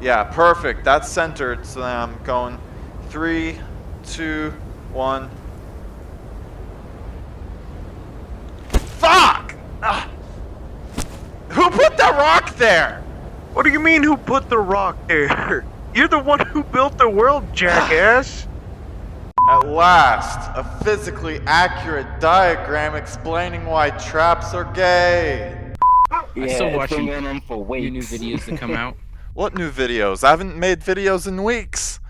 Yeah, perfect. That's centered. So then I'm going 3, 2, 1. Fuck! Who put that rock there? What do you mean, who put the rock there? You're the one who built the world, jackass! At last, a physically accurate diagram explaining why traps are gay. Yeah, I still it's watch been your going on for weeks. new videos that come out. What new videos? I haven't made videos in weeks.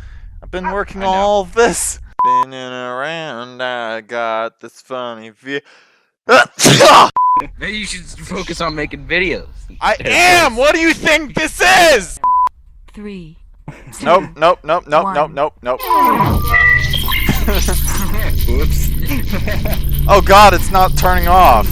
I've been working I on know. all of this. Spinning around, I got this funny view. Maybe you should focus on making videos. I am! What do you think this is? 3. Nope, nope, nope, nope, nope, nope, nope. Oops. Oh god, it's not turning off.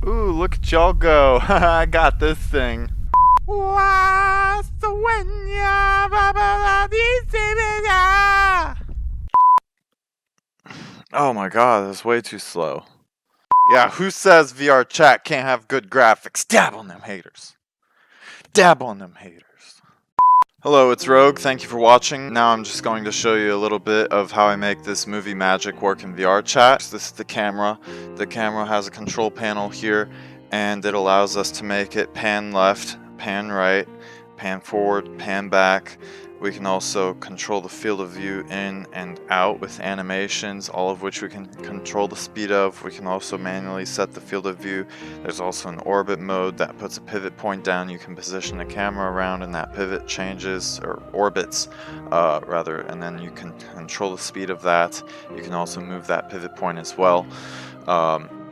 Ooh, look at y'all go. I got this thing. Oh my god, that's way too slow. Yeah, who says VRChat can't have good graphics? Dab on them haters. Dab on them haters. Hello, it's Rogue. Thank you for watching. Now I'm just going to show you a little bit of how I make this movie magic work in VRChat. This is the camera. The camera has a control panel here, and it allows us to make it pan left, pan right, pan forward, pan back. We can also control the field of view in and out with animations, all of which we can control the speed of. We can also manually set the field of view. There's also an orbit mode that puts a pivot point down. You can position the camera around and that pivot changes, or orbits rather, and then you can control the speed of that. You can also move that pivot point as well.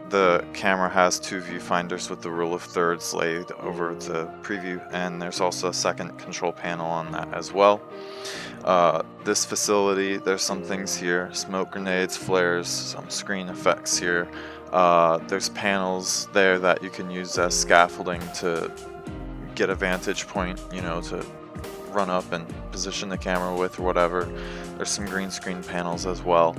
The camera has 2 viewfinders with the rule of thirds laid over the preview, and there's also a second control panel on that as well. This facility, there's some things here: smoke grenades, flares, some screen effects here. There's panels there that you can use as scaffolding to get a vantage point, you know, to run up and position the camera with or whatever. There's some green screen panels as well.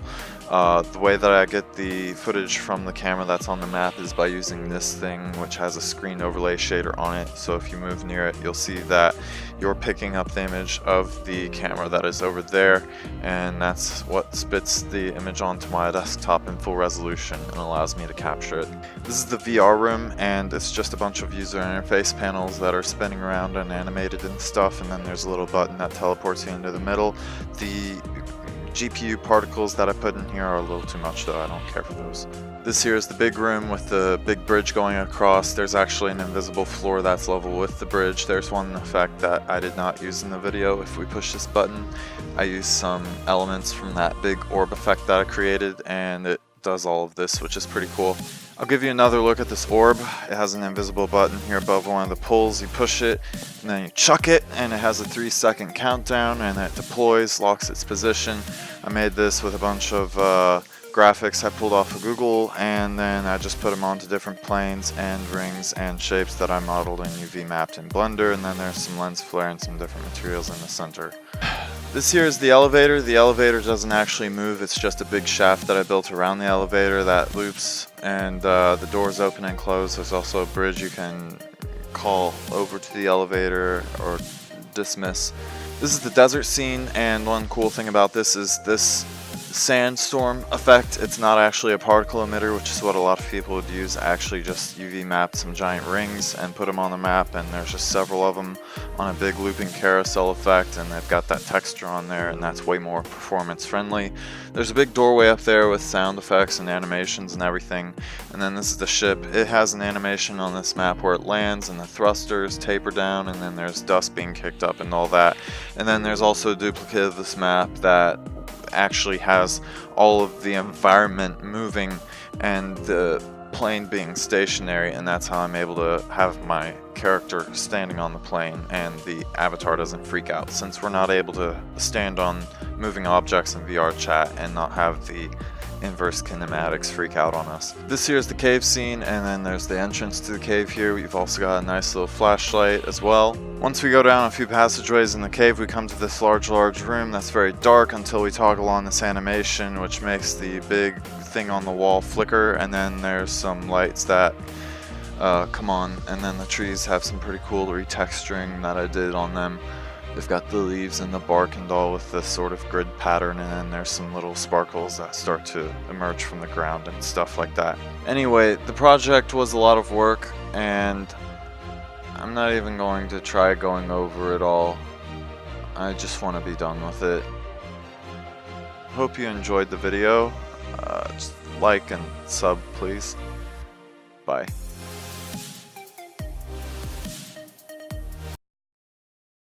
The way that I get the footage from the camera that's on the map is by using this thing, which has a screen overlay shader on it. So if you move near it, you'll see that you're picking up the image of the camera that is over there, and that's what spits the image onto my desktop in full resolution and allows me to capture it. This is the VR room, and it's just a bunch of user interface panels that are spinning around and animated and stuff, and then there's a little button that teleports you into the middle. The GPU particles that I put in here are a little too much, though. I don't care for those. This here is the big room with the big bridge going across. There's actually an invisible floor that's level with the bridge. There's one effect that I did not use in the video. If we push this button, I use some elements from that big orb effect that I created, and it does all of this, which is pretty cool. I'll give you another look at this orb. It has an invisible button here above one of the pulls. You push it, and then you chuck it, and it has a 3-second countdown, and it deploys, locks its position. I made this with a bunch of graphics I pulled off of Google, and then I just put them onto different planes and rings and shapes that I modeled and UV mapped in Blender, and then there's some lens flare and some different materials in the center. This here is the elevator. The elevator doesn't actually move, it's just a big shaft that I built around the elevator that loops, and the doors open and close. There's also a bridge you can call over to the elevator or dismiss. This is the desert scene, and one cool thing about this is this sandstorm effect. It's not actually a particle emitter, which is what a lot of people would use. I actually just UV mapped some giant rings and put them on the map, and there's just several of them on a big looping carousel effect, and they've got that texture on there, and that's way more performance friendly. There's a big doorway up there with sound effects and animations and everything, and then this is the ship. It has an animation on this map where it lands and the thrusters taper down, and then there's dust being kicked up and all that. And then there's also a duplicate of this map that actually has all of the environment moving and the plane being stationary, and that's how I'm able to have my character standing on the plane and the avatar doesn't freak out, since we're not able to stand on moving objects in VRChat and not have the inverse kinematics freak out on us. This here is the cave scene, and then there's the entrance to the cave here. We've also got a nice little flashlight as well. Once we go down a few passageways in the cave, we come to this large room that's very dark until we toggle on this animation, which makes the big thing on the wall flicker, and then there's some lights that come on, and then the trees have some pretty cool retexturing that I did on them. They've got the leaves and the bark and all with this sort of grid pattern, and then there's some little sparkles that start to emerge from the ground and stuff like that. Anyway, the project was a lot of work, and I'm not even going to try going over it all. I just want to be done with it. Hope you enjoyed the video. Just like and sub, please. Bye.